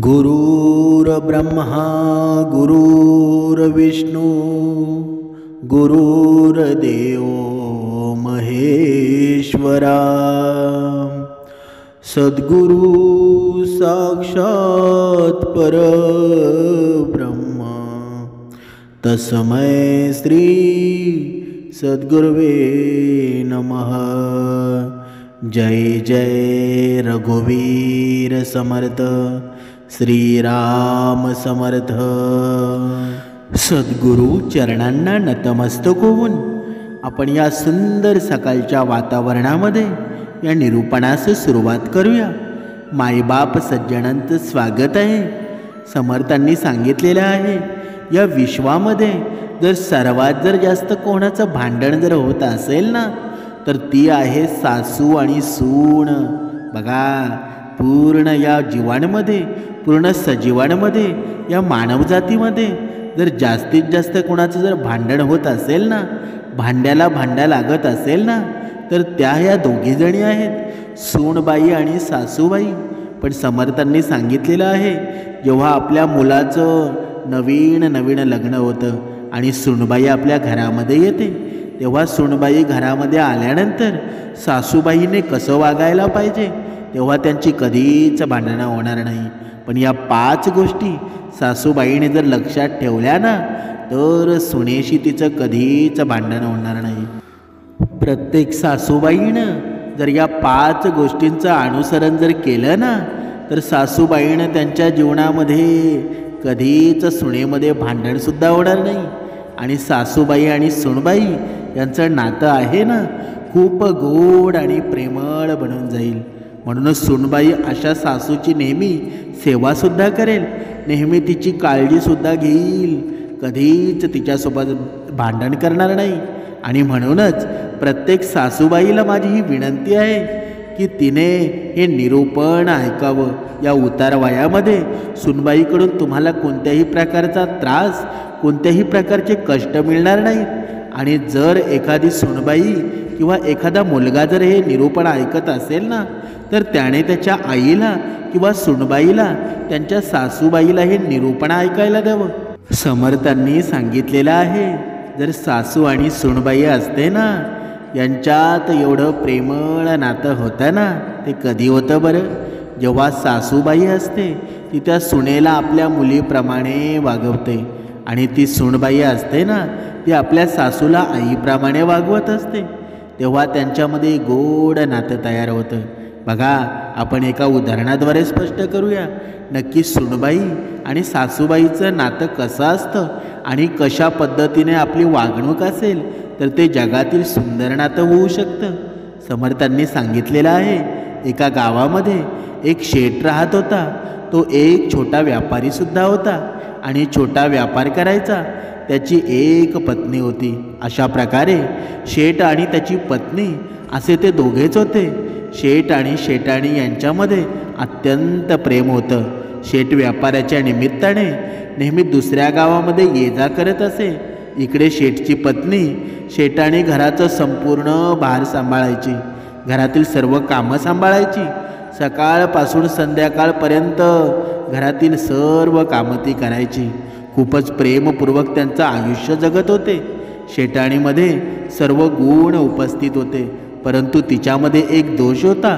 गुरुर्ब्रह्मा गुरुर्विष्णू गुरुर्देव महेश्वरा सद्गुरु साक्षात परब्रह्म तस्मै श्री सद्गुरुवे नमः। जय जय रघुवीर समर्थ श्रीराम समर्थ। सद्गुरु चरणांना नतमस्तक होऊन आपण या सुंदर सकाळच्या वातावरणामध्ये या निरूपणास सुरुवात करूया। मायबाप सज्जनांचं स्वागत आहे। समर्थांनी सांगितलेलं आहे, या विश्वामध्ये जर सर्वात जास्त कोणाचं भांडण जर होत असेल ना, तर ती आहे सासू आणि सून। बघा, पूर्ण या जीवांमध्ये, पूर्ण सजीवांमध्ये, या मानवजातीमध्ये जर जास्तीत जास्त कोणाचं जर भांडण होत असेल ना, भांड्याला भांड्या लागत असेल ना, तर त्या या दोघीजणी आहेत, सूनबाई आणि सासूबाई। पण समर्थांनी सांगितलेलं आहे, जेव्हा आपल्या मुलाचं नवीन लग्न होतं आणि सूनबाई आपल्या घरामध्ये येते, तेव्हा सूनबाई घरामध्ये आल्यानंतर सासूबाईने कसं वागायला पाहिजे, तेव्हा त्यांची कधीच भांडणं होणार नाही। पण या 5 गोष्टी सासूबाईने जर लक्षात ठेवल्या ना, तर सुनेशी तिचं कधीच भांडण होणार नाही। प्रत्येक सासूबाईनं जर या 5 गोष्टींचं अनुसरण जर केलं ना, तर सासूबाईनं त्यांच्या जीवनामध्ये कधीच सुनेमध्ये भांडणसुद्धा होणार नाही। आणि सासूबाई आणि सूनबाई यांचं नातं आहे ना, खूप गोड आणि प्रेमळ बनून जाईल। म्हणूनच सूनबाई अशा सासूची नेहमी सेवासुद्धा करेल, नेहमी तिची काळजीसुद्धा घेईल, कधीच तिच्यासोबत भांडण करणार नाही। आणि म्हणूनच प्रत्येक सासूबाईला माझी ही विनंती आहे की तिने हे निरूपण ऐकावं। या उतार वयामध्ये सूनबाईकडून तुम्हाला कोणत्याही प्रकारचा त्रास, कोणत्याही प्रकारचे कष्ट मिळणार नाहीत। आणि जर एखादी सूनबाई किंवा एखादा मुलगा जर हे निरूपण ऐकत असेल ना, तर त्याने त्याच्या आईला किंवा सूनबाईला, त्यांच्या सासूबाईला हे निरूपण ऐकायला द्यावं। समर्थांनी सांगितलेलं आहे, जर सासू आणि सूनबाई असते ना, यांच्यात एवढं प्रेमळ नातं होतं ना, ते कधी होतं बरं? जेव्हा सासूबाई असते ती त्या सुनेला आपल्या मुलीप्रमाणे वागवते, आणि ती सूनबाई असते ना, ती आपल्या सासूला आईप्रमाणे वागवत असते, तेव्हा त्यांच्यामध्ये गोड नातं तयार होतं। बघा, आपण एका उदाहरणाद्वारे स्पष्ट करूया। नक्की सूनबाई आणि सासूबाईचं नातं कसं असतं आणि कशा पद्धतीने आपली वागणूक असेल, तर ते जगातील सुंदर नातं होऊ शकतं। समर्थांनी सांगितलेलं आहे, एका गावामध्ये एक शेठ राहत होता। तो एक छोटा व्यापारीसुद्धा होता आणि छोटा व्यापार करायचा। त्याची एक पत्नी होती। अशा प्रकारे शेठ आणि त्याची पत्नी असे ते दोघेच होते। शेठ आणि शेठाणी यांच्यामध्ये अत्यंत प्रेम होतं। शेठ व्यापाराच्या निमित्ताने नेहमी दुसऱ्या गावामध्ये ये जा करत असे। इकडे शेठची पत्नी शेठाणी घराचं संपूर्ण भार सांभाळायची, घरातील सर्व कामं सांभाळायची, सकाळपासून संध्याकाळपर्यंत घरातील सर्व कामं ती करायची। खूपच प्रेमपूर्वक त्यांचं आयुष्य जगत होते। शेठाणीमध्ये सर्व गुण उपस्थित होते, परंतु तिच्यामध्ये एक दोष होता।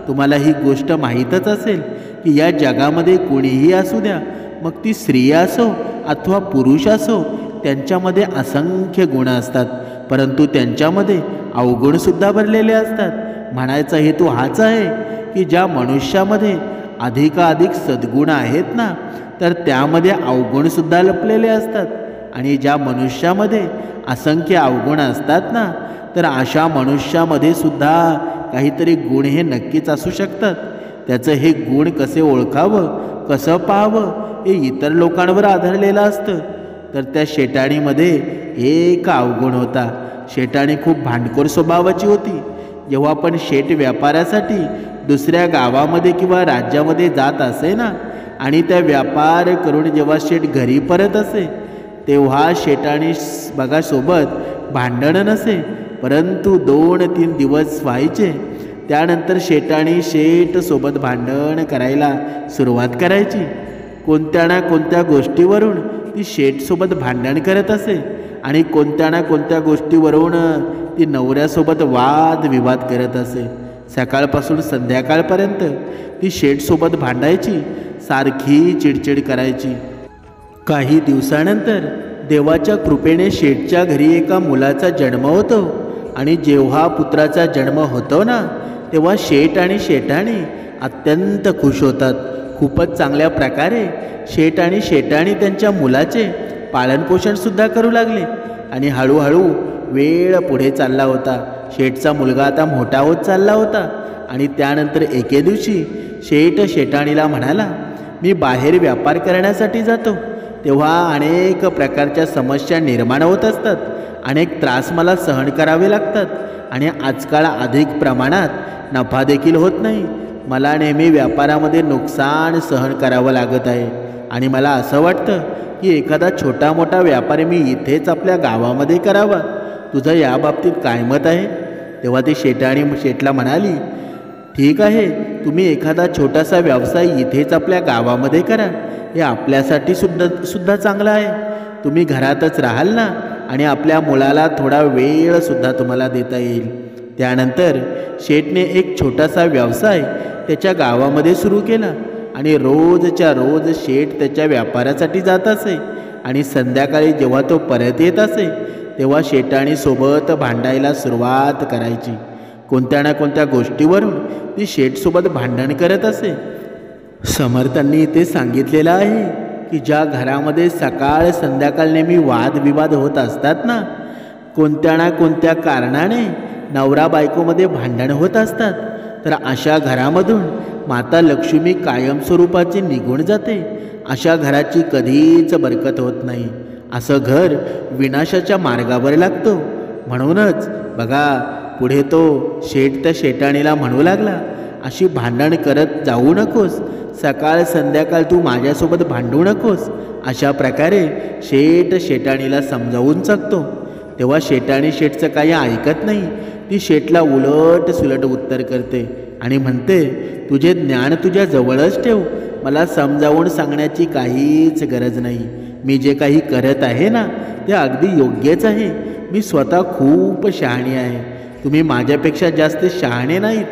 तुम्हाला ही गोष्ट माहीतच असेल की या जगामध्ये कोणीही असू द्या, मग ती स्त्री असो अथवा पुरुष असो, त्यांच्यामध्ये असंख्य गुण असतात, परंतु त्यांच्यामध्ये अवगुणसुद्धा भरलेले असतात। म्हणायचा हेतू हाच आहे की ज्या मनुष्यामध्ये अधिकाधिक सद्गुण आहेत ना, तर त्यामध्ये अवगुणसुद्धा लपलेले असतात। आणि ज्या मनुष्यामध्ये असंख्य अवगुण असतात ना, तर अशा मनुष्यामध्ये सुद्धा काहीतरी गुण हे नक्कीच असू शकतात। त्याचं हे गुण कसे ओळखावं, कसं पाहावं, हे इतर लोकांवर आधारलेलं असतं। तर त्या शेठाणीमध्ये एक अवगुण होता। शेठाणी खूप भांडखोर स्वभावाची होती। जेव्हा पण शेठ व्यापारासाठी दुसऱ्या गावामध्ये किंवा राज्यामध्ये जात असे ना, आणि त्या व्यापार करून जेव्हा शेठ घरी परत असे, तेव्हा शेठाणी बघा सोबत भांडणं नसे, परंतु 2-3 दिवस व्हायचे त्यानंतर शेटाणी शेठ सोबत भांडण करायला सुरुवात करायची. कोणत्या ना कोणत्या गोष्टीवरून ती शेठसोबत भांडण करत असे आणि कोणत्या ना कोणत्या गोष्टीवरून ती नवऱ्यासोबत वादविवाद करत असे. सकाळपासून संध्याकाळपर्यंत ती शेठसोबत भांडायची, सारखी चिडचिड करायची. काही दिवसानंतर देवाच्या कृपेने शेठच्या घरी एका मुलाचा जन्म होतो आणि जेव्हा पुत्राचा जन्म होतो ना, तेव्हा शेठ आणि शेठाणी अत्यंत खुश होतात. खूपच चांगल्या प्रकारे शेठ आणि शेठाणी त्यांच्या मुलाचे पालनपोषणसुद्धा करू लागले आणि हळूहळू वेळ पुढे चालला होता. शेठचा मुलगा आता मोठा होत चालला होता आणि त्यानंतर एके दिवशी शेठ शेठाणीला म्हणाला, मी बाहेर व्यापार करण्यासाठी जातो तेव्हा अनेक प्रकारच्या समस्या निर्माण होत असतात, अनेक त्रास मला सहन करावे लागतात आणि आजकाल अधिक प्रमाणात नफा देखील होत नाही. मला नेहमी व्यापारामध्ये नुकसान सहन करावं लागत आहे आणि मला असं वाटतं की एखादा छोटा मोठा व्यापार मी इथेच आपल्या गावामध्ये करावा. तुझं या बाबतीत काय मत आहे? तेव्हा ती शेठाणी शेठला म्हणाली, ठीक आहे, तुम्ही एखादा छोटासा व्यवसाय इथेच आपल्या गावामध्ये करा, हे आपल्यासाठी सुद्धा चांगलं आहे. तुम्ही घरातच राहाल ना आणि आपल्या मुलाला थोडा वेळसुद्धा तुम्हाला देता येईल. त्यानंतर शेठने एक छोटासा व्यवसाय त्याच्या गावामध्ये सुरू केला आणि रोजच्या रोज शेठ त्याच्या व्यापारासाठी जात असे आणि संध्याकाळी जेव्हा तो परत येत असे तेव्हा शेठाणीसोबत भांडायला सुरुवात करायची. कोणत्या ना कोणत्या गोष्टीवरून ती शेठसोबत भांडण करत असे. समर्थांनी इथे सांगितलेलं आहे की ज्या घरामध्ये सकाळ संध्याकाळ नेहमी वादविवाद होत असतात ना, कोणत्या ना कोणत्या कारणाने नवरा बायकोमध्ये भांडण होत असतात, तर अशा घरामधून माता लक्ष्मी कायमस्वरूपाची निघून जाते. अशा घराची कधीच बरकत होत नाही. असं घर विनाशाच्या मार्गावर लागतो. म्हणूनच बघा, पुढे तो शेठ त्या शेठाणीला म्हणू लागला, अशी भांडण करत जाऊ नकोस, सकाळ संध्याकाळ तू माझ्यासोबत भांडू नकोस. अशा प्रकारे शेठ शेठाणीला समजावून सांगतो. तेव्हा शेठाणी शेठचं काही ऐकत नाही. ती शेठला उलट सुलट उत्तर करते आणि म्हणते, तुझे ज्ञान तुझ्या जवळच ठेव, मला समजावून सांगण्याची काहीच गरज नाही. मी जे काही करत आहे ना ते अगदी योग्यच आहे. मी स्वतः खूप शहाणी आहे, तुम्ही माझ्यापेक्षा जास्त शहाणे नाहीत.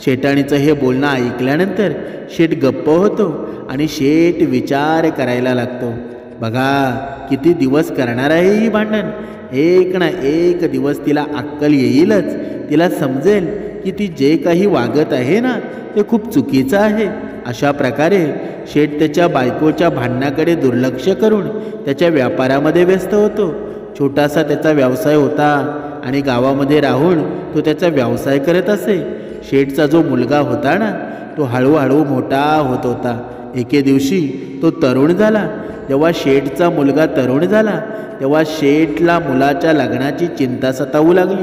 शेठाणीचं हे बोलणं ऐकल्यानंतर शेठ गप्प होतो आणि शेठ विचार करायला लागतो. बघा, किती दिवस करणार आहे ही भांडण. एक ना एक दिवस तिला अक्कल येईलच. तिला समजेल की ती जे काही वागत आहे ना ते खूप चुकीचं आहे. अशा प्रकारे शेठ त्याच्या बायकोच्या भांडणाकडे दुर्लक्ष करून त्याच्या व्यापारामध्ये व्यस्त होतो. छोटासा त्याचा व्यवसाय होता आणि गावामध्ये राहून तो त्याचा व्यवसाय करत असे. शेठचा जो मुलगा होता ना तो हळूहळू मोठा होत होता. एके दिवशी तो तरुण झाला. जेव्हा शेठचा मुलगा तरुण झाला तेव्हा शेठला मुलाच्या लग्नाची चिंता सतावू लागली.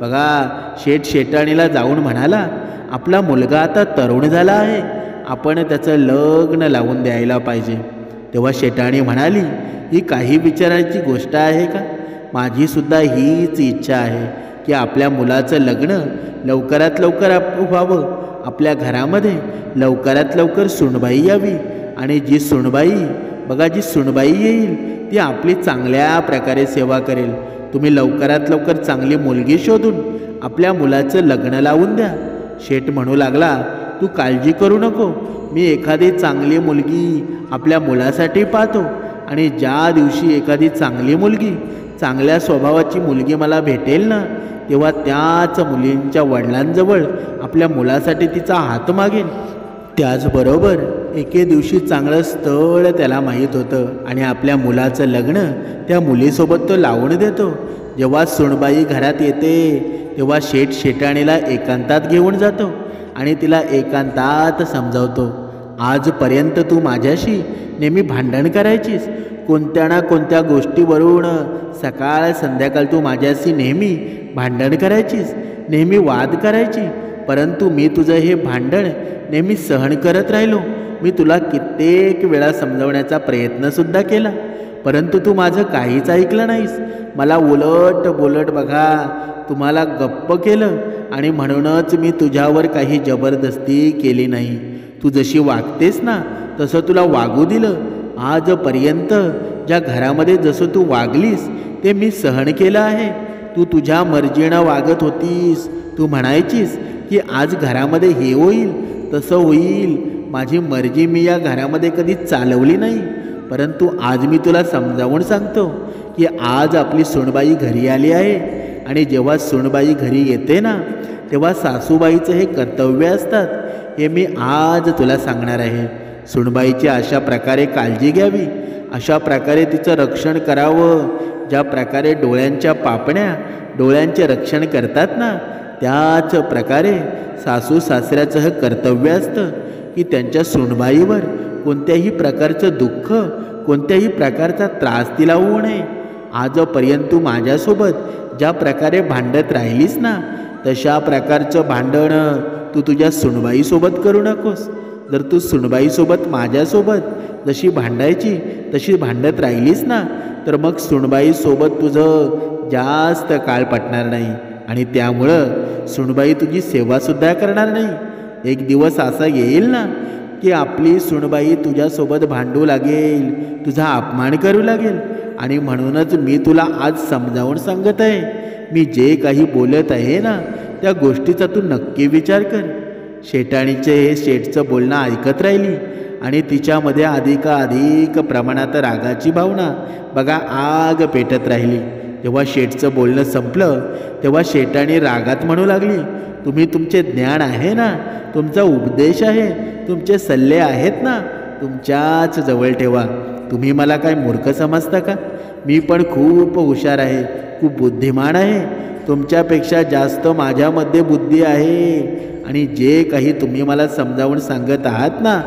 बघा, शेठ शेठाणीला जाऊन म्हणाला, आपला मुलगा आता तरुण झाला आहे, आपण त्याचं लग्न लावून द्यायला पाहिजे. तेव्हा शेठाणी म्हणाली, ही काही विचारायची गोष्ट आहे का? माझीसुद्धा हीच इच्छा आहे की आपल्या मुलाचं लग्न लवकरात लवकर व्हावं. आपल्या घरामध्ये लवकरात लवकर सुनबाई यावी आणि जी सुनबाई येईल ती आपली चांगल्या प्रकारे सेवा करेल. तुम्ही लवकरात लवकर चांगली मुलगी शोधून आपल्या मुलाचं लग्न लावून द्या. शेठ म्हणू लागला, तू काळजी करू नको, मी एखादी चांगली मुलगी आपल्या मुलासाठी पाहतो आणि ज्या दिवशी एखादी चांगली मुलगी, चांगल्या स्वभावाची मुलगी मला भेटेल ना, तेव्हा त्याच मुलींच्या वडिलांजवळ आपल्या मुलासाठी तिचा हात मागेन. त्याचबरोबर एके दिवशी चांगलं स्थळ त्याला माहीत होतं आणि आपल्या मुलाचं लग्न त्या मुलीसोबत तो लावून देतो. जेव्हा सुनबाई घरात येते तेव्हा शेठ शेठाणीला एकांतात घेऊन जातो आणि तिला एकांतात समजावतो, आजपर्यंत तू माझ्याशी नेहमी भांडण करायचीस, कोणत्या ना कोणत्या गोष्टीवरून सकाळ संध्याकाळ तू माझ्याशी नेहमी भांडण करायचीस, नेहमी वाद करायची, परंतु मी तुझं हे भांडण नेहमी सहन करत राहिलो. मी तुला कित्येक वेळा समजवण्याचा प्रयत्नसुद्धा केला, परंतु तू माझं काहीच ऐकलं नाहीस. मला उलट बोलट बघा तुम्हाला गप्प केलं आणि म्हणूनच मी तुझ्यावर काही जबरदस्ती केली नाही. तू जशी वागतेस ना तसं तुला वागू दिलं. आजपर्यंत ज्या घरामध्ये जसं तू वागलीस ते मी सहन केलं आहे. तू तुझ्या मर्जीनं वागत होतीस. तू म्हणायचीस की आज घरामध्ये हे होईल तसं होईल. माझी मर्जी मी या घरामध्ये कधी चालवली नाही. परंतु आज मी तुला समजावून सांगतो की आज आपली सूनबाई घरी आली आहे आणि जेव्हा सूनबाई घरी येते ना तेव्हा सासूबाईचं हे कर्तव्य असतात. हे मी आज तुला सांगणार आहे. सूनबाईची अशा प्रकारे काळजी घ्यावी, अशा प्रकारे तिचं रक्षण करावं. ज्या प्रकारे डोळ्यांच्या पापण्या डोळ्यांचे रक्षण करतात ना त्याच प्रकारे सासू सासऱ्याचं हे कर्तव्य असतं की त्यांच्या सूनबाईवर कोणत्याही प्रकारचं दुःख, कोणत्याही प्रकारचा त्रास तिला होऊ नये. आजपर्यंत तू माझ्यासोबत ज्या प्रकारे भांडत राहिलीस ना तशा प्रकारचं भांडण तू तुझ्या सूनबाईसोबत करू नकोस. जर तू सूनबाईसोबत माझ्यासोबत जशी भांडायची तशी भांडत राहिलीस ना तर मग सूनबाईसोबत तुझं जास्त काळ पटणार नाही आणि त्यामुळं सूनबाई तुझी सेवासुद्धा करणार नाही. एक दिवस असा येईल ना की आपली सूनबाई तुझ्यासोबत भांडू लागेल, तुझा अपमान करू लागेल. आणि म्हणूनच मी तुला आज समजावून सांगत आहे. मी जे काही बोलत आहे ना त्या गोष्टीचा तू नक्की विचार कर. शेटाणीचे हे शेठचं बोलणं ऐकत राहिली आणि तिच्यामध्ये अधिक प्रमाणात रागाची भावना बघा आग पेटत राहिली. जेव्हा शेठचं बोलणं संपलं तेव्हा शेटाणी रागात म्हणू लागली, तुम्ही तुमचे ज्ञान आहे ना, तुमचा उपदेश आहे, तुमचे सल्ले आहेत ना, तुमच्याच जवळ ठेवा. तुम्ही मला काय मूर्ख समजता का? मी पण खूप हुशार आहे, खूप बुद्धिमान आहे. तुमच्यापेक्षा जास्त माझ्यामध्ये बुद्धी आहे आणि जे काही तुम्ही मला समजावून सांगत आहात ना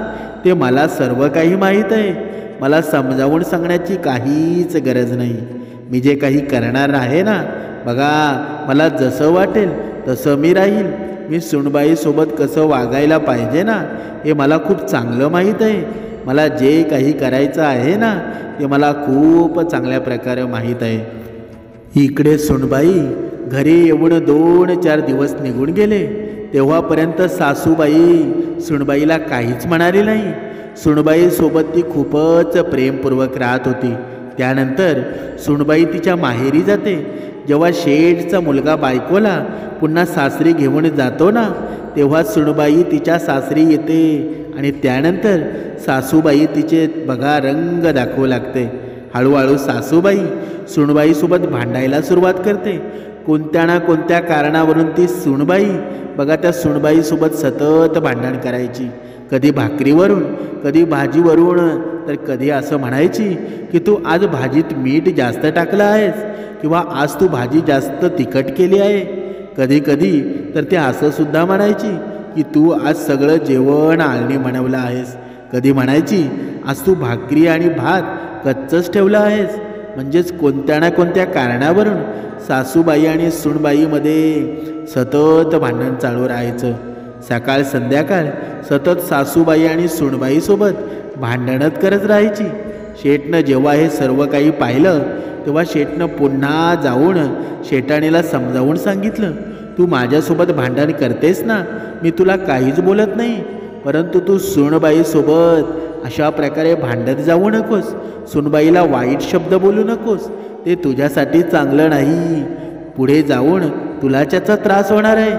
ते मला सर्व काही माहीत आहे. मला समजावून सांगण्याची काहीच गरज नाही. मी जे काही करणार आहे ना बघा, मला जसं वाटेल तसं मी राहील. मी सूनबाईसोबत कसं वागायला पाहिजे ना हे मला खूप चांगलं माहीत आहे. मला जे काही करायचं आहे ना ते मला खूप चांगल्या प्रकारे माहीत आहे. इकडे सूनबाई घरी येऊन 2-4 दिवस निघून गेले. तेव्हापर्यंत सासूबाई सूनबाईला काहीच म्हणाली नाही. सूनबाईसोबत ती खूपच प्रेमपूर्वक राहत होती. त्यानंतर सूनबाई तिच्या माहेरी जाते. जेव्हा शेठचा मुलगा बायकोला पुन्हा सासरी घेऊन जातो ना तेव्हा सूनबाई तिच्या सासरी येते आणि त्यानंतर सासूबाई तिचे बघा रंग दाखवू लागते. हळूहळू सासूबाई सूनबाईसोबत भांडायला सुरुवात करते. कोणत्या ना कोणत्या कारणावरून ती सूनबाई बघा त्या सूनबाईसोबत सतत भांडण करायची. कधी भाकरीवरून, कधी भाजीवरून, तर कधी असं म्हणायची की तू आज भाजीत मीठ जास्त टाकलं आहेस किंवा आज तू भाजी जास्त तिखट केली आहे. कधी कधी तर ते असं सुद्धा म्हणायची की तू आज सगळं जेवण आळणी बनवलं आहेस. कधी म्हणायची आज तू भाकरी आणि भात कच्चंच ठेवलं आहेस. म्हणजेच कोणत्या ना कोणत्या कारणावरून सासूबाई आणि सूनबाईमध्ये सतत भांडण चालू राहायचं. सकाळ संध्याकाळ सतत सासूबाई आणि सूनबाईसोबत भांडणच करत राहायची. शेठनं जेव्हा हे सर्व काही पाहिलं तेव्हा शेठनं पुन्हा जाऊन शेटाणीला समजावून सांगितलं, तू माझ्यासोबत भांडण करतेस ना, मी तुला काहीच बोलत नाही, परंतु तू सूनबाईसोबत अशा प्रकारे भांडत जाऊ नकोस. सूनबाईला वाईट शब्द बोलू नकोस. ते तुझ्यासाठी चांगलं नाही. पुढे जाऊन तुला त्याचा त्रास होणार आहे.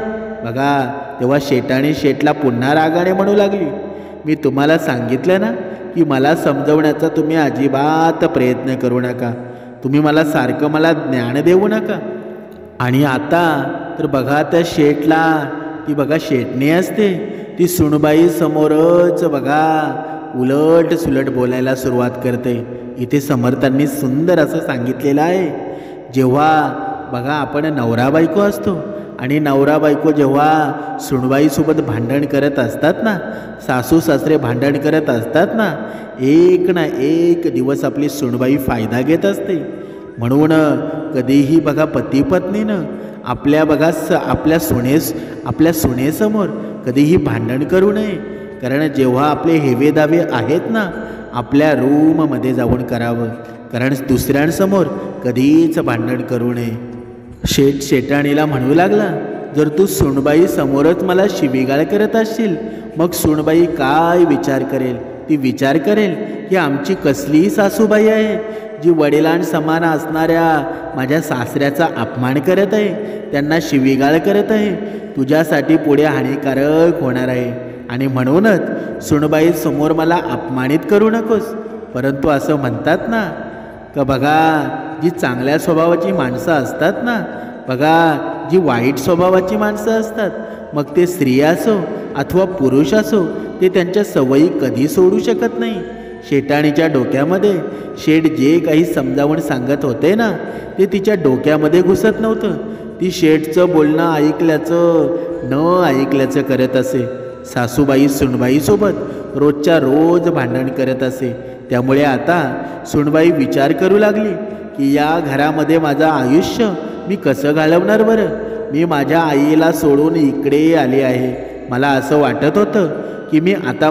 बघा तेव्हा शेटाणी शेठला पुन्हा रागाने म्हणू लागली, मी तुम्हाला सांगितलं ना की मला समजवण्याचा तुम्ही अजिबात प्रयत्न करू नका. तुम्ही मला सारखं मला ज्ञान देऊ नका. आणि आता तर बघा त्या शेठला ती बघा शेटणी असते ती सूनबाई समोरच बघा उलट सुलट बोलायला सुरुवात करते. इथे समर्थांनी सुंदर असं सांगितलेलं आहे, जेव्हा बघा आपण नवरा बायको असतो आणि नवरा बायको जेव्हा सूनबाईसोबत भांडण करत असतात ना, सासू सासरे भांडण करत असतात ना, एक ना एक दिवस आपली सूनबाई फायदा घेत असते. म्हणून कधीही बघा पती पत्नीनं आपल्या सुनेसमोर कधीही भांडण करू नये. कारण जेव्हा आपले हेवे दावे आहेत ना आपल्या रूममध्ये जाऊन करावं. कारण दुसऱ्यांसमोर कधीच भांडण करू नये. शेठ शेटाणीला म्हणू लागला जर तू सुनबाई समोरच मला शिवीगाळ करत असशील, मग सुनबाई काय विचार करेल? ती विचार करेल की आमची कसली सासूबाई आहे जी वडिलांसमान असणाऱ्या माझ्या सासऱ्याचा अपमान करत आहे, त्यांना शिवीगाळ करत आहे. तुझ्यासाठी पुढे हानिकारक होणार आहे. आणि म्हणूनच सुनबाई समोर मला अपमानित करू नकोस. परंतु असं म्हणतात ना का बघा, जी चांगल्या स्वभावाची माणसं असतात ना, बघा जी वाईट स्वभावाची माणसं असतात, मग ते स्त्री असो अथवा पुरुष असो, ते त्यांच्या सवयी कधी सोडू शकत नाही. शेटाणीच्या डोक्यामध्ये शेठ जे काही समजावून सांगत होते ना, ते तिच्या डोक्यामध्ये घुसत नव्हतं. ती शेठचं बोलणं ऐकल्याचं न ऐकल्याचं करत असे. सासूबाई सुनबाईसोबत रोजच्या रोज भांडण करत असे. त्यामुळे आता सुनबाई विचार करू लागली की या घरामध्ये माझं आयुष्य मी कसं घालवणार बरं? मी माझ्या आईला सोडून इकडे आले आहे. मला असं वाटत होतं की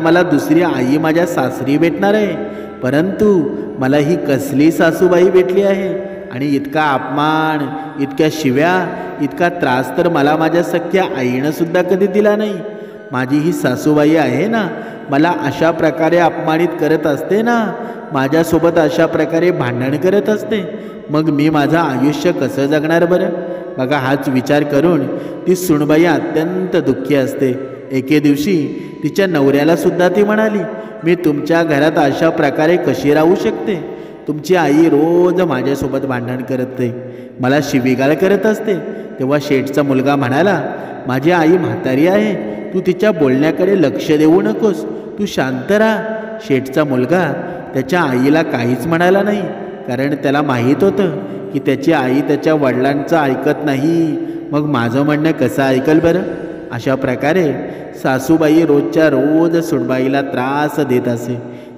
मला दुसरी आई माझ्या सासरी भेटणार आहे, परंतु मला ही कसली सासूबाई भेटली आहे. आणि इतका अपमान, इतक्या शिव्या, इतका त्रास तर मला माझ्या सख्या आईनं सुद्धा कधी दिला नाही. माझी ही सासूबाई आहे ना, मला अशा प्रकारे अपमानित करत असते ना, माझ्यासोबत अशा प्रकारे भांडण करत असते, मग मी माझं आयुष्य कसं जगणार बरं? बघा, हाच विचार करून ती सुनबाई अत्यंत दुःखी असते. एके दिवशी तिच्या नवऱ्याला सुद्धा ती म्हणाली, मी तुमच्या घरात अशा प्रकारे कशी राहू शकते? तुमची आई रोज माझ्यासोबत भांडण करते, मला शिवीगाळ करत असते. तेव्हा शेठचा मुलगा म्हणाला, माझी आई म्हातारी आहे, तू तिच्या बोलण्याकडे लक्ष देऊ नकोस, तू शांत राहा. शेठचा मुलगा त्याच्या आईला काहीच म्हणाला नाही, कारण त्याला माहीत होतं की त्याची आई त्याच्या वडिलांचं ऐकत नाही, मग माझं म्हणणं कसं ऐकल बरं? अशा प्रकारे सासूबाई रोजच्या रोज सुनबाईला त्रास देत असे,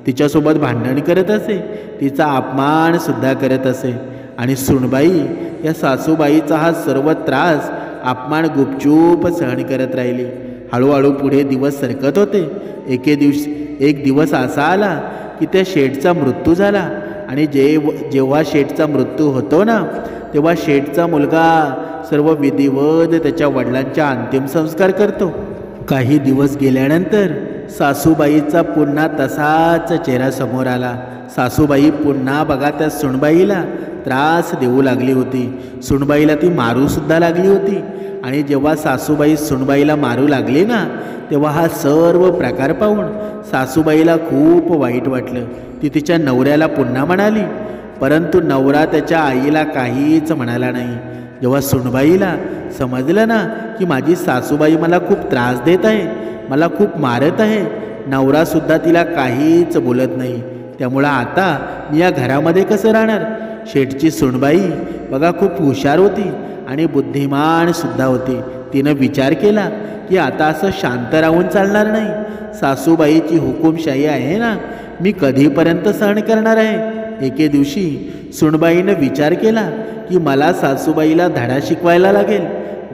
तिच्यासोबत भांडण करत असे, तिचा अपमानसुद्धा करत असे. आणि सुनबाई या सासूबाईचा हा सर्व त्रास, अपमान गुपचूप सहन करत राहिली. हळूहळू पुढे दिवस सरकत होते. एक दिवस असा आला की त्या शेठचा मृत्यू झाला. आणि जेव्हा शेठचा मृत्यू होतो ना, तेव्हा शेठचा मुलगा सर्व विधिवत त्याच्या वडिलांच्या अंतिम संस्कार करतो. काही दिवस गेल्यानंतर सासूबाईचा पुन्हा तसाच चेहरा समोर आला. सासूबाई पुन्हा बघा त्या सुनबाईला त्रास देऊ लागली होती. सुनबाईला ती मारूसुद्धा लागली होती. आणि जेव्हा सासूबाई सुनबाईला मारू लागली ना, तेव्हा हा सर्व प्रकार पाहून सासूबाईला खूप वाईट वाटलं. ती तिच्या नवऱ्याला पुन्हा म्हणाली, परंतु नवरा त्याच्या आईला काहीच म्हणाला नाही. जेव्हा सुनबाईला समजलं ना की माझी सासूबाई मला खूप त्रास देत आहे, मला खूप मारत आहे, नवरासुद्धा तिला काहीच बोलत नाही, त्यामुळं आता मी या घरामध्ये कसं राहणार? शेठची सुनबाई बघा खूप हुशार होती आणि बुद्धिमानसुद्धा होती. तिनं विचार केला की आता असं शांत राहून चालणार नाही. सासूबाईची हुकुमशाही आहे ना, मी कधीपर्यंत सहन करणार आहे? एके दिवशी सुनबाईनं विचार केला की मला सासूबाईला धडा शिकवायला लागेल.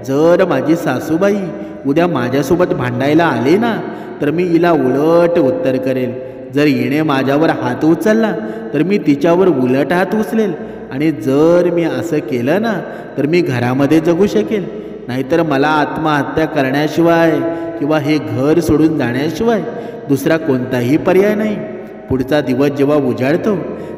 जर माझी सासूबाई उद्या माझ्यासोबत भांडायला आली ना, तर मी हिला उलट उत्तर करेल. जर हिने माझ्यावर हात उचलला तर मी तिच्यावर उलट हात उचलेल. आणि जर मी असं केलं ना, तर मी घरामध्ये जगू शकेल, नाहीतर मला आत्महत्या करण्याशिवाय किंवा हे घर सोडून जाण्याशिवाय दुसरा कोणताही पर्याय नाही. पुढचा दिवस जेव्हा उजाडतो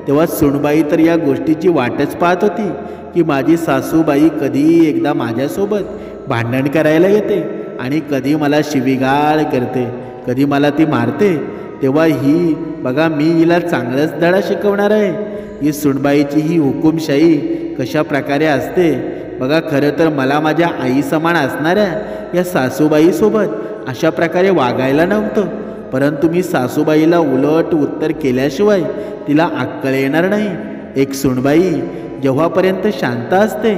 तेव्हा सुनबाई तर या गोष्टीची वाटच पाहत होती की माझी सासूबाई कधी एकदा माझ्यासोबत भांडण करायला येते आणि कधी मला शिवीगाळ करते, कधी मला ती मारते. तेव्हा ही बघा मी हिला चांगलाच धडा शिकवणार आहे. ही सुनबाईची ही हुकुमशाही कशा प्रकारे असते बघा. खरं तर मला माझ्या आई समान असणाऱ्या या सासूबाईसोबत अशा प्रकारे वागायला नव्हतं, परंतु मी सासूबाईला उलट उत्तर केल्याशिवाय तिला अक्कल येणार नाही. एक सुनबाई जेव्हापर्यंत शांत असते,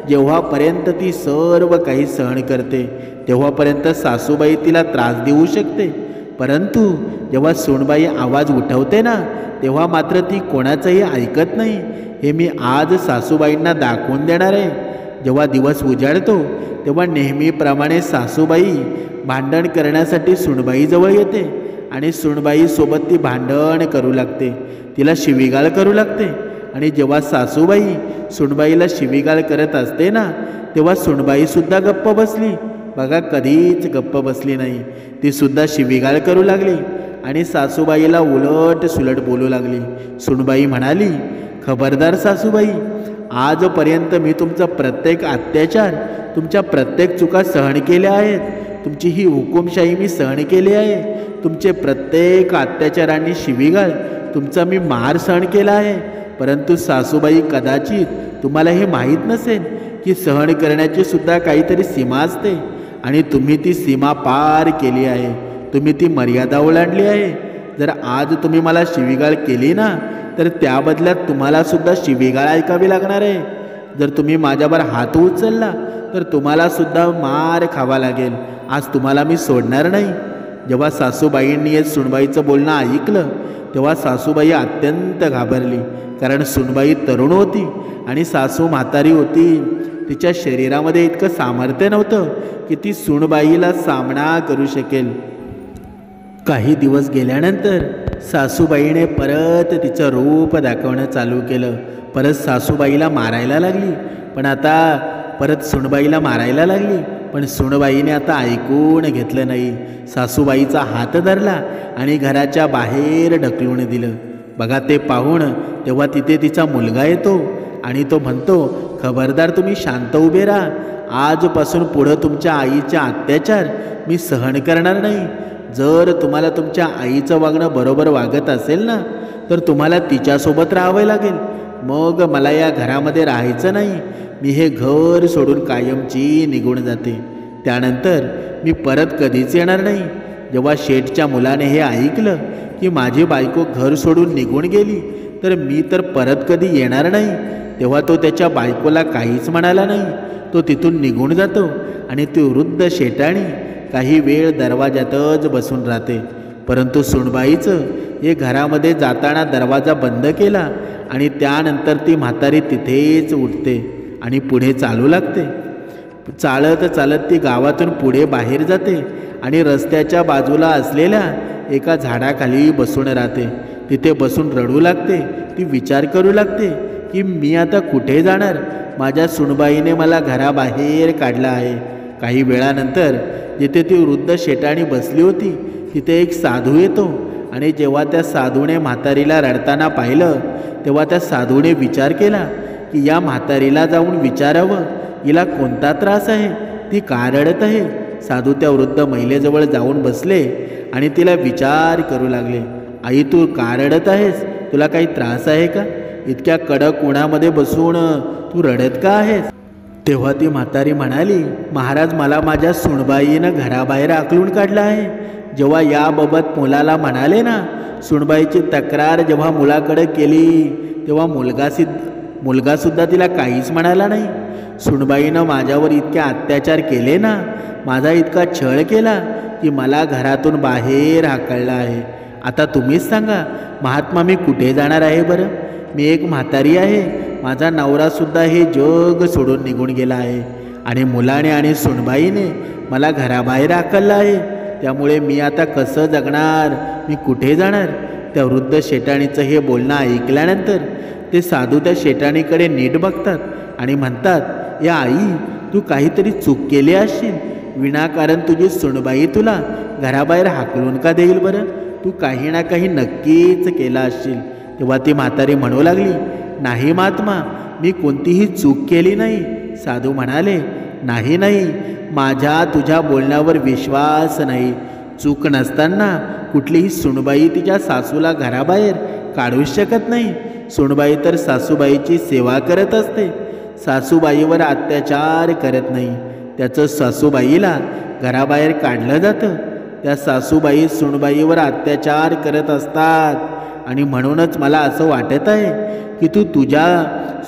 जेव्हापर्यंत ती सर्व काही सहन करते, तेव्हापर्यंत सासूबाई तिला त्रास देऊ शकते. परंतु जेव्हा सुनबाई आवाज उठवते ना, तेव्हा मात्र ती कोणाचंही ऐकत नाही. हे मी आज सासूबाईंना दाखवून देणार आहे. जेव्हा दिवस उजाडतो तेव्हा नेहमीप्रमाणे सासूबाई भांडण करण्यासाठी सुनबाईजवळ येते आणि सुनबाईसोबत ती भांडण करू लागते, तिला शिवीगाळ करू लागते. आणि जेव्हा सासूबाई सुनबाईला शिवीगाळ करत असते ना, तेव्हा सुनबाईसुद्धा गप्प बसली. बघा, कधीच गप्प बसली नाही. ती सुद्धा शिवीगाळ करू लागली आणि सासूबाईला उलट सुलट बोलू लागली. सुनबाई म्हणाली, खबरदार सासूबाई, आजपर्यंत मी तुमचा प्रत्येक अत्याचार, तुमच्या प्रत्येक चुका सहन केल्या आहेत. तुमची ही हुकुमशाही मी सहन केली आहे. तुमचे प्रत्येक अत्याचारांनी शिवीगाळ, तुमचा मी मार सहन केला आहे. परंतु सासूबाई, कदाचित तुम्हाला हे माहीत नसेल की सहन करण्याची सुद्धा काहीतरी सीमा असते आणि तुम्ही ती सीमा पार केली आहे. तुम्ही ती मर्यादा ओलांडली आहे. जर आज तुम्ही मला शिवीगाळ केली ना, तर त्या बदल्यात तुम्हाला सुद्धा शिवीगाळ ऐकावी लागणार आहे. जर तुम्ही माझ्यावर हात उचलला तर तुम्हाला सुद्धा मार खावा लागेल. आज तुम्हाला मी सोडणार नाही. जेव्हा सासूबाईंनी हे सुनबाईचं बोलणं ऐकलं, तेव्हा सासूबाई अत्यंत घाबरली. कारण सुनबाई तरुण होती आणि सासू म्हातारी होती. तिच्या शरीरामध्ये इतकं सामर्थ्य नव्हतं की ती सुनबाईला सामना करू शकेल. काही दिवस गेल्यानंतर सासूबाईने परत तिचं रूप दाखवणं चालू केलं. परत सासूबाईला मारायला लागली, पण आता परत सुनबाईला मारायला लागली. पण सुनबाईने आता ऐकून घेतलं नाही. सासूबाईचा हात धरला आणि घराच्या बाहेर ढकलून दिलं. बघा, ते पाहून तेव्हा तिथे तिचा मुलगा येतो आणि तो म्हणतो, खबरदार, तुम्ही शांत उभे राहा. आजपासून पुढं तुमच्या आईच्या अत्याचार मी सहन करणार नाही. जर तुम्हाला तुमच्या आईचं वागणं बरोबर वागत असेल ना, तर तुम्हाला तिच्यासोबत राहावं लागेल. मग मला या घरामध्ये राहायचं नाही. मी हे घर सोडून कायमची निघून जाते. त्यानंतर मी परत कधीच येणार नाही. जेव्हा शेठच्या मुलाने हे ऐकलं की माझी बायको घर सोडून निघून गेली, तर मी तर परत कधी येणार नाही, तेव्हा तो त्याच्या बायकोला काहीच म्हणाला नाही. तो तिथून निघून जातो आणि ती वृद्ध शेठाणी काही वेळ दरवाजातच बसून राहते. परंतु सुनबाईचं हे घरामध्ये जाताना दरवाजा बंद केला आणि त्यानंतर ती म्हातारी तिथेच उठते आणि पुढे चालू लागते. चालत चालत ती गावातून पुढे बाहेर जाते आणि रस्त्याच्या बाजूला असलेल्या एका झाडाखाली बसून राहते. तिथे बसून रडू लागते. ती विचार करू लागते की मी आता कुठे जाणार. माझ्या सुनबाईने मला घराबाहेर काढलं आहे. काही वेळानंतर जिथे ती वृद्ध शेटाणी बसली होती, तिथे एक साधू येतो आणि जेव्हा त्या साधूने म्हातारीला रडताना पाहिलं, तेव्हा त्या साधूने विचार केला की या म्हातारीला जाऊन विचारावं, हिला कोणता त्रास आहे, ती का रडत आहे. साधू त्या वृद्ध महिलेजवळ जाऊन बसले आणि तिला विचार करू लागले, आई, तू का रडत आहेस? तुला काही त्रास आहे का? इतक्या कडक उन्हामध्ये बसून तू रडत का आहेस? तेव्हा ती म्हातारी म्हणाली, महाराज, मला माझ्या सुनबाईनं घराबाहेर आकलून काढलं आहे. जेव्हा याबाबत मुलाला म्हणाले ना, सुनबाईची तक्रार जेव्हा मुलाकडे केली, तेव्हा मुलगासुद्धा तिला काहीच म्हणाला नाही. सुनबाईनं माझ्यावर इतके अत्याचार केले ना, माझा इतका छळ केला की मला घरातून बाहेर हाकललं आहे. आता तुम्हीच सांगा महात्मा, मी कुठे जाणार आहे बरं? मी एक म्हातारी आहे. माझा नवरासुद्धा हे जग सोडून निघून गेला आहे आणि मुलाने आणि सुनबाईने मला घराबाहेर हाकललं आहे. त्यामुळे मी आता कसं जगणार? मी कुठे जाणार? त्या वृद्ध शेटाणीचं हे बोलणं ऐकल्यानंतर ते साधू त्या शेटाणीकडे नीट बघतात आणि म्हणतात, या आई, तू काहीतरी चूक केली असशील. विनाकारण तुझी सुनबाई तुला घराबाहेर हाकलून का देईल बरं? तू काही ना काही नक्कीच केला असशील. तेव्हा ती म्हातारी म्हणू लागली, नाही महात्मा, मी कोणतीही चूक केली नाही. साधू म्हणाले, नाही, माझ्या तुझ्या बोलण्यावर विश्वास नाही. चूक नसताना कुठलीही सुनबाई तिच्या सासूला घराबाहेर काढूच शकत नाही. सुनबाई तर सासूबाईची सेवा करत असते, सासूबाईवर अत्याचार करत नाही. त्याचं सासूबाईला घराबाहेर काढलं जातं. त्या सासूबाई सुनबाईवर अत्याचार करत असतात आणि म्हणूनच मला असं वाटत आहे की तू तुझ्या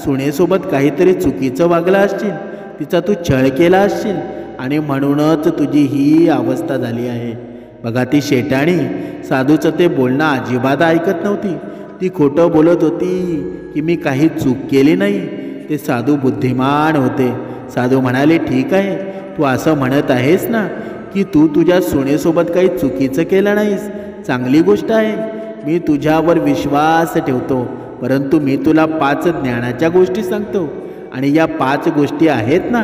सुनेसोबत काहीतरी चुकीचं वागला असशील, तिचा तू छळ केला असशील आणि म्हणूनच तुझी ही अवस्था झाली आहे. बघा, ती शेटाणी साधूचं ते बोलणं अजिबात ऐकत नव्हती. ती खोटं बोलत होती की मी काही चूक केली नाही. ते साधू बुद्धिमान होते. साधू म्हणाले, ठीक आहे, तू असं म्हणत आहेस ना की तू तुझ्या सुनेसोबत काही चुकीचं केलं नाहीस, चांगली गोष्ट आहे. मी तुझ्यावर विश्वास ठेवतो. परंतु मी तुला 5 ज्ञानाच्या गोष्टी सांगतो. आणि या 5 गोष्टी आहेत ना,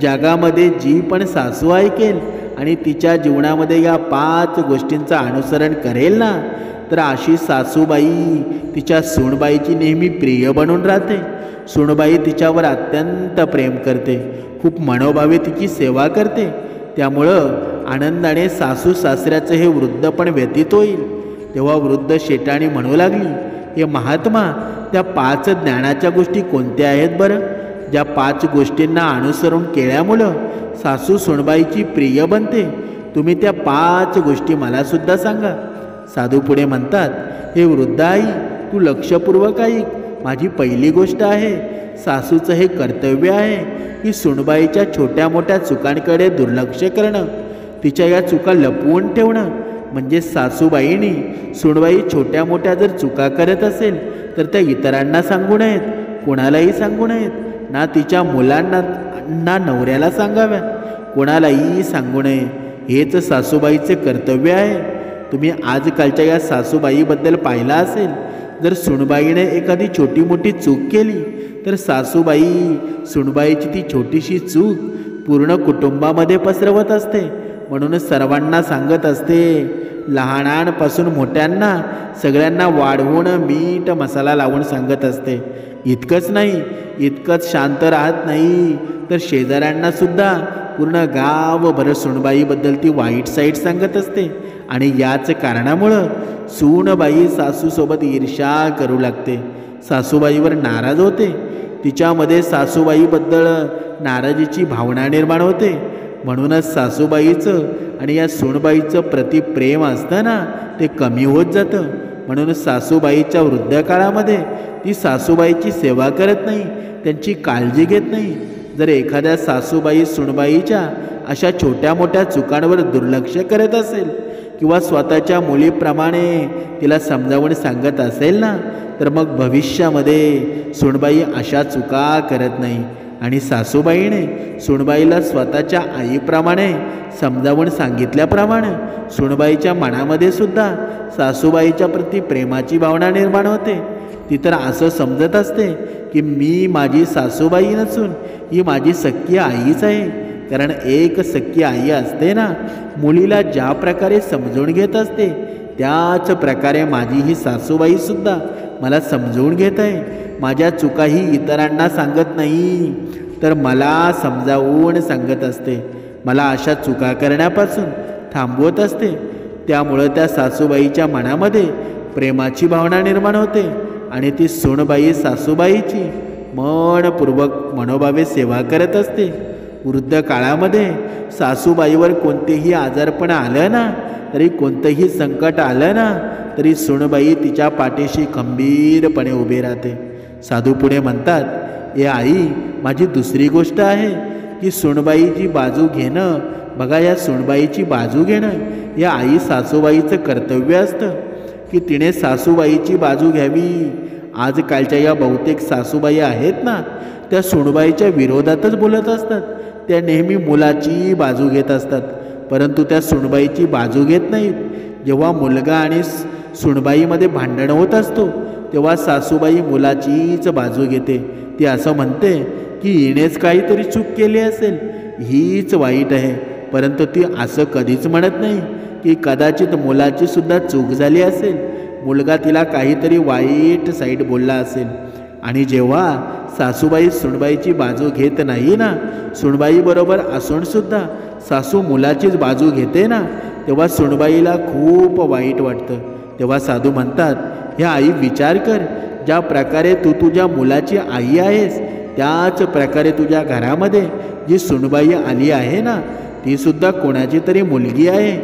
जगामध्ये जी पण सासू ऐकेल आणि तिच्या जीवनामध्ये या 5 गोष्टींचं अनुसरण करेल ना, तर अशी सासूबाई तिच्या सूनबाईची नेहमी प्रिय बनून राहते. सूनबाई तिच्यावर अत्यंत प्रेम करते, खूप मनोभावे तिची सेवा करते. त्यामुळं आनंदाने सासू सासऱ्याचं हे वृद्ध पण व्यतीत होईल. तेव्हा वृद्ध शेटाणी म्हणू लागली, हे महात्मा, त्या 5 ज्ञानाच्या गोष्टी कोणत्या आहेत बरं? ज्या 5 गोष्टींना अनुसरून केल्यामुळं सासू सुनबाईची प्रिय बनते, तुम्ही त्या 5 गोष्टी मला सुद्धा सांगा. साधू पुढे म्हणतात, हे वृद्ध आई, तू लक्षपूर्वक ऐक. माझी पहिली गोष्ट आहे, सासूचं हे कर्तव्य आहे की सुनबाईच्या छोट्या मोठ्या चुकांकडे दुर्लक्ष करणं, तिच्या या चुका लपवून ठेवणं. म्हणजे सासूबाईनी सुनबाई छोट्या मोठ्या जर चुका करत असेल तर त्या इतरांना सांगू नयेत, कोणालाही सांगू नयेत. ना तिच्या मुलांना ना नवऱ्याला सांगाव्या, कोणालाही सांगू नये. हेच सासूबाईचे कर्तव्य आहे. तुम्ही आजकालच्या या सासूबाईबद्दल पाहिलं असेल, जर सुनबाईने एखादी छोटी मोठी चूक केली तर सासूबाई सुनबाईची ती छोटीशी चूक पूर्ण कुटुंबामध्ये पसरवत असते. म्हणूनच सर्वांना सांगत असते, लहानांपासून मोठ्यांना सगळ्यांना वाढवून मीठ मसाला लावून सांगत असते. इतकंच नाही, इतकंच शांत राहत नाही तर शेजाऱ्यांना सुद्धा पूर्ण गावभर सुनबाईबद्दल ती वाईट साईट सांगत असते. आणि याच कारणामुळं सूनबाई सासूसोबत ईर्ष्या करू लागते, सासूबाईवर नाराज होते. तिच्यामध्ये सासूबाईबद्दल नाराजीची भावना निर्माण होते. म्हणूनच सासूबाईचं आणि या सूनबाईचं प्रतिप्रेम असतं ना, ते कमी होत जातं. म्हणूनच सासूबाईच्या वृद्ध काळामध्ये ती सासूबाईची सेवा करत नाही, त्यांची काळजी घेत नाही. जर एखाद्या सासूबाई सुनबाईच्या अशा छोट्या मोठ्या चुकांवर दुर्लक्ष करत असेल किंवा स्वतःच्या मुलीप्रमाणे तिला समजावून सांगत असेल ना, तर मग भविष्यामध्ये सुनबाई अशा चुका करत नाही. आणि सासूबाईने सुनबाईला स्वतःच्या आईप्रमाणे समजावून सांगितल्याप्रमाणे सुनबाईच्या मनामध्ये सुद्धा सासूबाईच्या प्रती प्रेमाची भावना निर्माण होते. ती तर असं समजत असते की मी माझी सासूबाई नसून ही माझी सख्खी आईच आहे. कारण एक सख्खी आई असते ना, मुलीला ज्या प्रकारे समजून घेत असते त्याच प्रकारे माझी ही सासूबाईसुद्धा मला समजून घेत आहे. माझ्या चुकाही इतरांना सांगत नाही तर मला समजावून सांगत असते, मला अशा चुका करण्यापासून थांबवत असते. त्यामुळं त्या सासूबाईच्या मनामध्ये प्रेमाची भावना निर्माण होते आणि ती सूनबाई सासूबाईची मनपूर्वक मनोभावे सेवा करत असते. वृद्ध काळामध्ये सासूबाईवर कोणतेही आजारपण आलं ना, तरी कोणतंही संकट आलं ना, तरी सूनबाई तिच्या पाठीशी खंबीरपणे उभी राहते. साधू पुढे म्हणतात, ए आई, माझी दुसरी गोष्ट आहे की सूनबाईची बाजू घेणं. बघा, या सूनबाईची बाजू घेणं या आई सासूबाईचं कर्तव्य असतं की तिने सासूबाईची बाजू घ्यावी. आजकालच्या या बहुतेक सासूबाई आहेत ना, त्या सूनबाईच्या विरोधातच बोलत असतात. त्या नेहमी मुलाची बाजू घेत असतात, परंतु त्या सूनबाईची बाजू घेत नाहीत. जेव्हा मुलगा आणि सूनबाईमध्ये भांडण होत असतो तेव्हा सासूबाई मुलाचीच बाजू घेते. ती असं म्हणते की हिनेच काहीतरी चूक केली असेल, हीच वाईट आहे. परंतु ती असं कधीच म्हणत नाही की कदाचित मुलाची सुद्धा चूक झाली असेल, मुलगा तिला काहीतरी वाईट साईड बोलला असेल. आणि जेव्हा सासूबाई सुनबाईची बाजू घेत नाही ना, सुनबाईबरोबर असूनसुद्धा सासू मुलाचीच बाजू घेते ना, तेव्हा सुनबाईला खूप वाईट वाटतं. तेव्हा साधू म्हणतात, ह्या आई विचार कर, ज्या प्रकारे तू तुझ्या मुलाची आई आहेस त्याच प्रकारे तुझ्या घरामध्ये जी सुनबाई आली आहे ना, तीसुद्धा कोणाची तरी मुलगी आहे.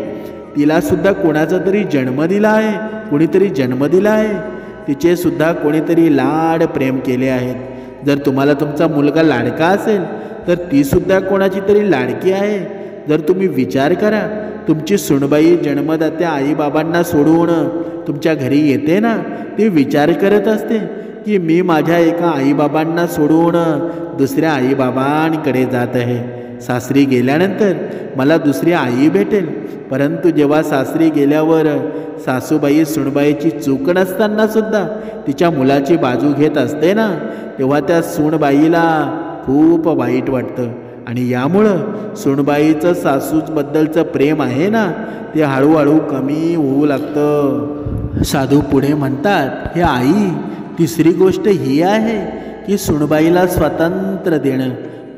तिलासुद्धा कोणाचा तरी जन्म दिला आहे, कोणीतरी जन्म दिला आहे. तिचेसुद्धा कोणीतरी लाड प्रेम केले आहेत. जर तुम्हाला तुमचा मुलगा लाडका असेल तर तीसुद्धा कोणाची तरी लाडकी आहे. जर तुम्ही विचार करा, तुमची सुनबाई जन्मदात्या आईबाबांना सोडून तुमच्या घरी येते ना, ती विचार करत असते की मी माझ्या एका आईबाबांना सोडून दुसऱ्या आईबाबांकडे जात आहे. सासरी गेल्यानंतर मला दुसरी आई भेटेल. परंतु जेव्हा सासरी गेल्यावर सासूबाई सुनबाईची चूक नसताना सुद्धा तिच्या मुलाची बाजू घेत असते ना, तेव्हा त्या सूनबाईला खूप वाईट वाटतं. आणि यामुळं सूनबाईचं सासूबद्दलचं प्रेम आहे ना, ते हळूहळू कमी होऊ लागतं. साधू पुढे म्हणतात, हे आई, तिसरी गोष्ट ही आहे की सूनबाईला स्वातंत्र्य देणं.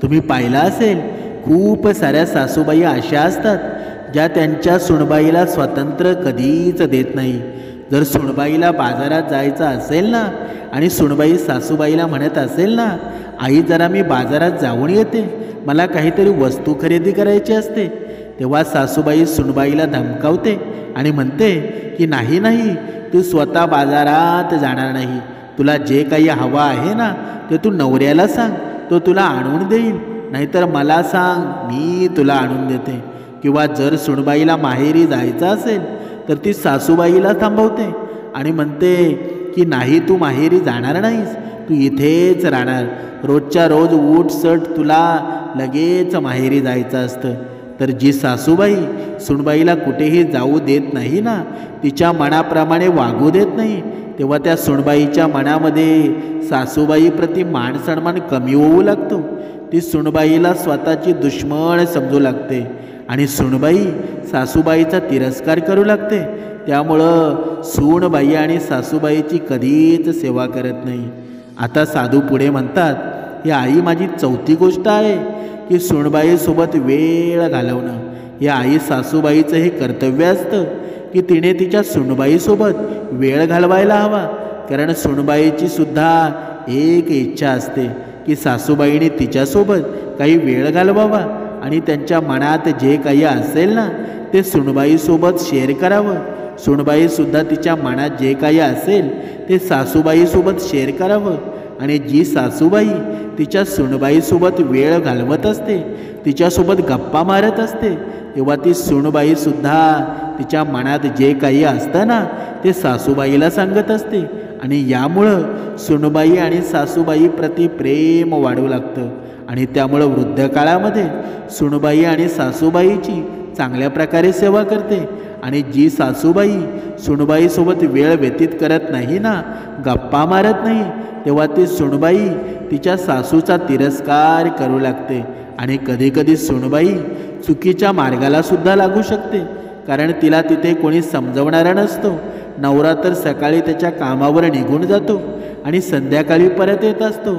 तुम्ही पाहिलं असेल, खूप साऱ्या सासूबाई अशा असतात ज्या त्यांच्या सूनबाईला स्वातंत्र्य कधीच देत नाही. जर सूनबाईला बाजारात जायचं असेल ना आणि सूनबाई सासूबाईला म्हणत असेल ना, आई जरा मी बाजारात जाऊन येते, मला काहीतरी वस्तू खरेदी करायची असते, तेव्हा सासूबाई सूनबाईला धमकावते आणि म्हणते की नाही नाही, तू स्वतः बाजारात जाणार नाही. तुला जे काही हवं आहे ना ते तू नवऱ्याला सांग, तो तुला आणून देईल, नाहीतर मला सांग, मी तुला आणून देते. किंवा जर सूनबाईला माहेरी जायचं असेल तर ती सासूबाईला थांबवते आणि म्हणते की नाही, तू माहेरी जाणार नाहीस, तू इथेच राहणार, रोजच्या रोज उठसट तुला लगेच माहेरी जायचं असतं. तर जी सासूबाई सूनबाईला कुठेही जाऊ देत नाही ना, तिच्या मनाप्रमाणे वागू देत नाही, तेव्हा त्या सूनबाईच्या मनामध्ये सासूबाईप्रती मान सन्मान कमी होऊ लागतो. ती सूनबाईला स्वतःची दुश्मन समजू लागते आणि सूनबाई सासूबाईचा तिरस्कार करू लागते. त्यामुळं सूनबाई आणि सासूबाईची कधीच सेवा करत नाही. आता साधू पुढे म्हणतात, ही आई माझी चौथी गोष्ट आहे की सूनबाईसोबत वेळ घालवणं. या आई सासूबाईचं हे कर्तव्य असतं की तिने तिच्या सूनबाईसोबत वेळ घालवायला हवा. कारण सूनबाईची सुद्धा एक इच्छा असते की सासूबाईने तिच्यासोबत काही वेळ घालवावा आणि त्यांच्या मनात जे काही असेल ना ते सूनबाईसोबत शेअर करावं. सूनबाईसुद्धा तिच्या मनात जे काही असेल ते सासूबाईसोबत शेअर करावं. आणि जी सासूबाई तिच्या सूनबाईसोबत वेळ घालवत असते, तिच्यासोबत गप्पा मारत असते, तेव्हा ती सूनबाईसुद्धा तिच्या मनात जे काही असतं ना ते सासूबाईला सांगत असते. आणि यामुळं सूनबाई आणि सासूबाई प्रति प्रेम वाढू लागतं. आणि त्यामुळं वृद्ध काळामध्ये सूनबाई आणि सासूबाईची चांगल्या प्रकारे सेवा करते. आणि जी सासूबाई सूनबाईसोबत वेळ व्यतीत करत नाही ना, गप्पा मारत नाही, तेव्हा ती सूनबाई तिच्या सासूचा तिरस्कार करू लागते. आणि कधीकधी सूनबाई चुकीच्या मार्गाला सुद्धा लागू शकते, कारण तिला तिथे कोणी समजवणारा नसतो. नवरा तर सकाळी त्याच्या कामावर निघून जातो आणि संध्याकाळी परत येत असतो.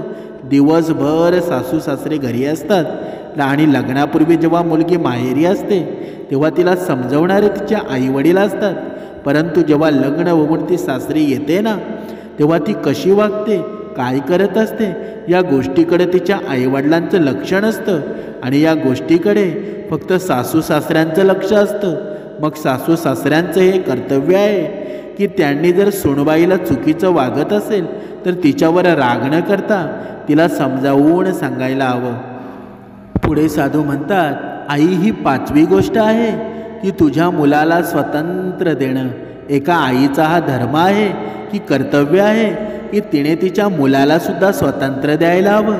दिवसभर सासू सासरे घरी असतात आणि लग्नापूर्वी जेव्हा मुलगी माहेरी असते तेव्हा तिला समजवणारे तिच्या आईवडील असतात. परंतु जेव्हा लग्न होऊन ती सासरी येते ना, तेव्हा ती कशी वागते, काय करत असते, या गोष्टीकडे तिच्या आईवडिलांचं लक्ष नसतं आणि या गोष्टीकडे फक्त सासू सासऱ्यांचं लक्ष असतं. मग सासू सासऱ्यांचं हे कर्तव्य आहे की त्यांनी जर सूनबाईला चुकीचं वागत असेल तर तिच्यावर राग न करता तिला समजावून सांगायला हवं. पुढे साधू म्हणतात, आई, ही पाचवी गोष्ट आहे की तुझ्या मुलाला स्वातंत्र्य देणं. एका आईचा हा धर्म आहे की कर्तव्य आहे की तिने तिच्या मुलाला सुद्धा स्वातंत्र्य द्यायला हवं.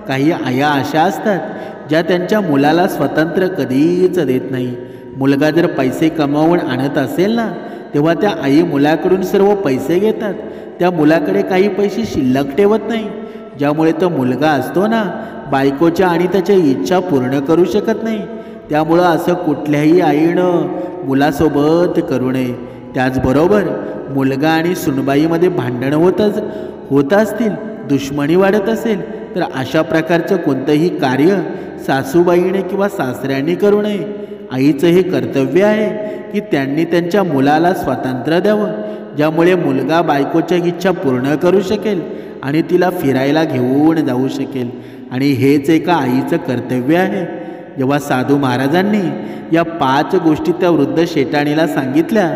काही आया अशा असतात ज्या त्यांच्या मुलाला स्वातंत्र्य कधीच देत नाही. मुलगा जर पैसे कमावून आणत असेल ना, तेव्हा त्या आई मुलाकडून सर्व पैसे घेतात, त्या मुलाकडे काही पैसे शिल्लक ठेवत नाही. ज्यामुळे तो मुलगा असतो ना, बायकोच्या आणि त्याच्या इच्छा पूर्ण करू शकत नाही. त्यामुळं असं कुठल्याही आईनं मुलासोबत करू नये. त्याचबरोबर मुलगा आणि सुनबाईमध्ये भांडणं होत असतील, दुश्मनी वाढत असेल, तर अशा प्रकारचं कोणतंही कार्य सासूबाईने किंवा सासऱ्यांनी करू नये. आईचं हे कर्तव्य आहे की त्यांनी त्यांच्या मुलाला स्वातंत्र्य द्यावं, ज्यामुळे मुलगा बायकोच्या इच्छा पूर्ण करू शकेल आणि तिला फिरायला घेऊन जाऊ शकेल. आणि हेच एका आईचं कर्तव्य आहे. जेव्हा साधू महाराजांनी या 5 गोष्टी त्या वृद्ध शेटाणीला सांगितल्या,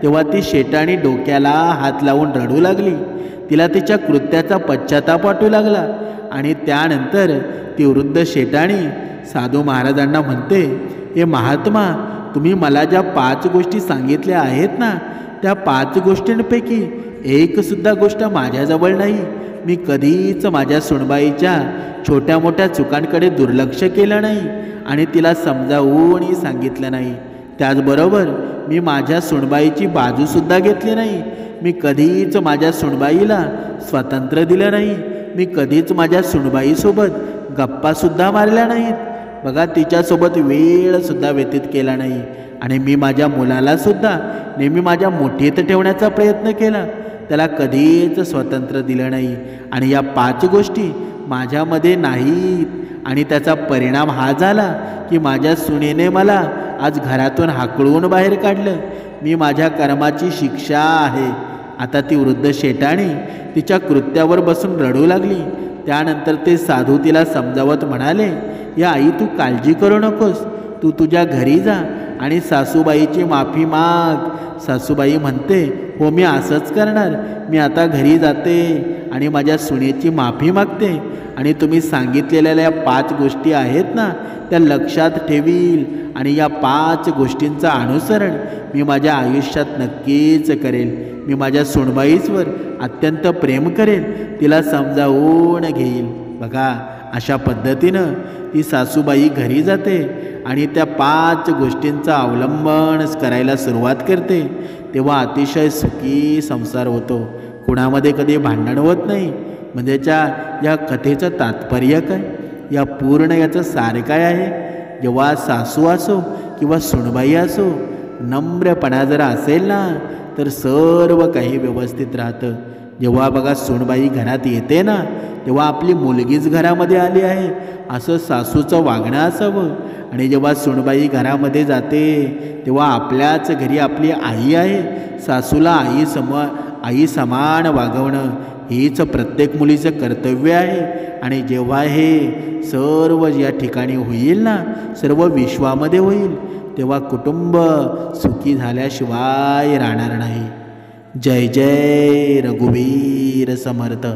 तेव्हा ती शेटाणी डोक्याला हात लावून रडू लागली. तिला तिच्या कृत्याचा पश्चाताप वाटू लागला. आणि त्यानंतर ती वृद्ध शेटाणी साधू महाराजांना म्हणते, हे महात्मा, तुम्ही मला ज्या 5 गोष्टी सांगितल्या आहेत ना, त्या 5 गोष्टींपैकी एकसुद्धा गोष्ट माझ्याजवळ नाही. मी कधीच माझ्या सुनबाईच्या छोट्या मोठ्या चुकांकडे दुर्लक्ष केलं नाही आणि तिला समजावूनही सांगितलं नाही. त्याचबरोबर मी माझ्या सुनबाईची बाजूसुद्धा घेतली नाही. मी कधीच माझ्या सुनबाईला स्वातंत्र्य दिलं नाही. मी कधीच माझ्या सुनबाईसोबत गप्पासुद्धा मारल्या नाहीत. बघा, तिच्यासोबत वेळसुद्धा व्यतीत केला नाही. आणि मी माझ्या मुलालासुद्धा नेहमी माझ्या मुठीत ठेवण्याचा प्रयत्न केला. त्याला कधीच स्वातंत्र्य दिलं नाही. आणि या 5 गोष्टी माझ्यामध्ये नाहीत. आणि त्याचा परिणाम हा झाला की माझ्या सुनेने मला आज घरातून हाकलून बाहेर काढलं. मी माझ्या कर्माची शिक्षा आहे. आता ती वृद्ध शेटाणी तिच्या कृत्यावर बसून रडू लागली. त्यानंतर ते साधू तिला समजावत म्हणाले, या आई, तू काळजी करू नकोस. तू तुझ्या घरी जा आणि सासूबाईची माफी माग. सासूबाई म्हणते, हो मी असंच करणार. मी आता घरी जाते आणि माझ्या सुनेची माफी मागते. आणि तुम्ही सांगितलेल्या या 5 गोष्टी आहेत ना, त्या लक्षात ठेवील. आणि या 5 गोष्टींचं अनुसरण मी माझ्या आयुष्यात नक्कीच करेल. मी माझ्या सुनबाईवर अत्यंत प्रेम करेल. तिला समजावून घेईल. बघा, अशा पद्धतीनं ती सासूबाई घरी जाते आणि त्या 5 गोष्टींचा अवलंबन करायला सुरुवात करते. तेव्हा अतिशय सुखी संसार होतो. कुणामध्ये कधी भांडण होत नाही. म्हणजेच्या या कथेचं तात्पर्य काय, या पूर्ण याचं सार काय आहे? जेव्हा सासू असो किंवा सुनबाई असो, नम्रपणा जर असेल ना, तर सर्व काही व्यवस्थित राहतं. जेव्हा बघा सुनबाई घरात येते ना, तेव्हा आपली मुलगीच घरामध्ये आली आहे असं सासूचं वागणं असावं. आणि जेव्हा सुनबाई घरामध्ये जाते तेव्हा आपल्याच घरी आपली आई आहे. सासूला आई समान वागवणं हीच प्रत्येक मुलीचं कर्तव्य आहे. आणि जेव्हा हे सर्व या ठिकाणी होईल ना, सर्व विश्वामध्ये होईल, तेव्हा कुटुंब सुखी झाल्याशिवाय राहणार नाही. जय जय रघुवीर समर्थ.